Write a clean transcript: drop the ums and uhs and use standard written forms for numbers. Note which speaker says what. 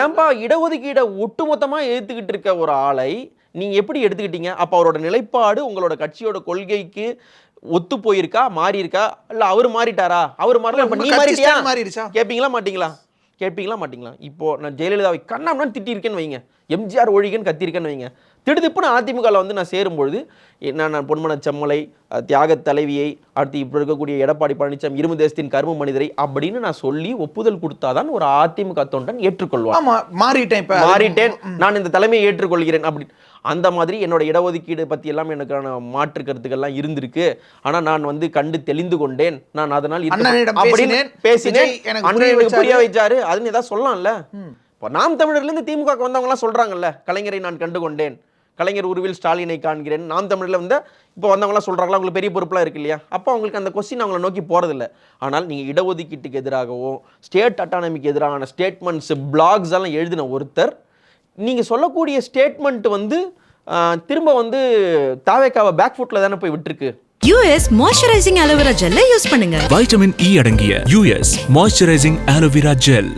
Speaker 1: ஏன்பா இடஒதுக்கீடை ஒட்டுமொத்தமா எதிர்த்துக்கிட்டு இருக்க ஒரு ஆளை நீங்க எப்படி எடுத்துக்கிட்டீங்க? அப்ப அவரோட நிலைப்பாடு உங்களோட கட்சியோட கொள்கைக்கு ஒத்து போயிருக்கா, மாறி இருக்கா, இல்ல அவரு மாறிட்டாரா? அவரு மாறல, இப்ப நீ மாறிட்டியா?
Speaker 2: மாறிடுச்சா?
Speaker 1: கேப்பீங்களா மாட்டீங்களா? கேட்பீங்களா மாட்டீங்களா? இப்போ நான் ஜெயலலிதாவை கண்ணாமண்ணான்னு திட்டியிருக்கேன்னு வைங்க, எம்ஜிஆர் ஒழிகன்னு கத்தியிருக்கேன்னு வைங்க, திடுதிப்புன்னு அதிமுகவில் வந்து நான் சேரும்பொழுது நான் பொன்மன செம்மலை, தியாக தலைவியை, அடுத்து இப்போ இருக்கக்கூடிய எடப்பாடி பழனிசாமி இரும்பு தேசத்தின் கரும மனிதரை அப்படின்னு நான் சொல்லி ஒப்புதல் கொடுத்தாதான் ஒரு அதிமுக தொண்டன் ஏற்றுக்கொள்வான்.
Speaker 2: ஆமா, மாறிட்டேன்,
Speaker 1: நான் இந்த தலைமையை ஏற்றுக்கொள்கிறேன் அப்படி. அந்த மாதிரி என்னோட இடஒதுக்கீடு பற்றி எல்லாம் எனக்கான மாற்று கருத்துக்கள்லாம் இருந்திருக்கு. ஆனா நான் வந்து கண்டு தெளிந்து கொண்டேன், நான் அதனால் அப்படின்னு பேசினேன். அண்ணன் எனக்கு புரிய வச்சாரு, அதுன்னு ஏதாவது சொல்லலாம்ல. இப்போ நாம் தமிழர்லேருந்து திமுக வந்தவங்கலாம் சொல்றாங்கல்ல, கலைஞரை நான் கண்டு கொண்டேன், கலைஞர் உருவில் ஸ்டாலினை காண்கிறேன். நாம் தமிழில் வந்து இப்போ வந்தவங்களாம் சொல்கிறாங்களா, உங்களுக்கு பெரிய பொறுப்புலாம் இருக்கு இல்லையா? அப்போ அவங்களுக்கு அந்த கொஸ்டின் அவங்கள நோக்கி போகிறதில்ல. ஆனால் நீங்கள் இடஒதுக்கீட்டுக்கு எதிராகவும் ஸ்டேட் அட்டானமிக்கு எதிரான ஸ்டேட்மெண்ட்ஸ் பிளாக்ஸ் எல்லாம் எழுதின ஒருத்தர், நீங்கள் சொல்லக்கூடிய ஸ்டேட்மெண்ட் வந்து திரும்ப வந்து தாவேக்காவை பேக் ஃபுட்டில் தானே போய் விட்டுருக்கு.
Speaker 3: யூஎஸ் மாய்ஸ்சரைசிங் அலோவேரா ஜெல்லை யூஸ் பண்ணுங்க.
Speaker 4: வைட்டமின் இ அடங்கிய யூஎஸ் மாய்ஸ்சரைசிங் அலோவேரா ஜெல்.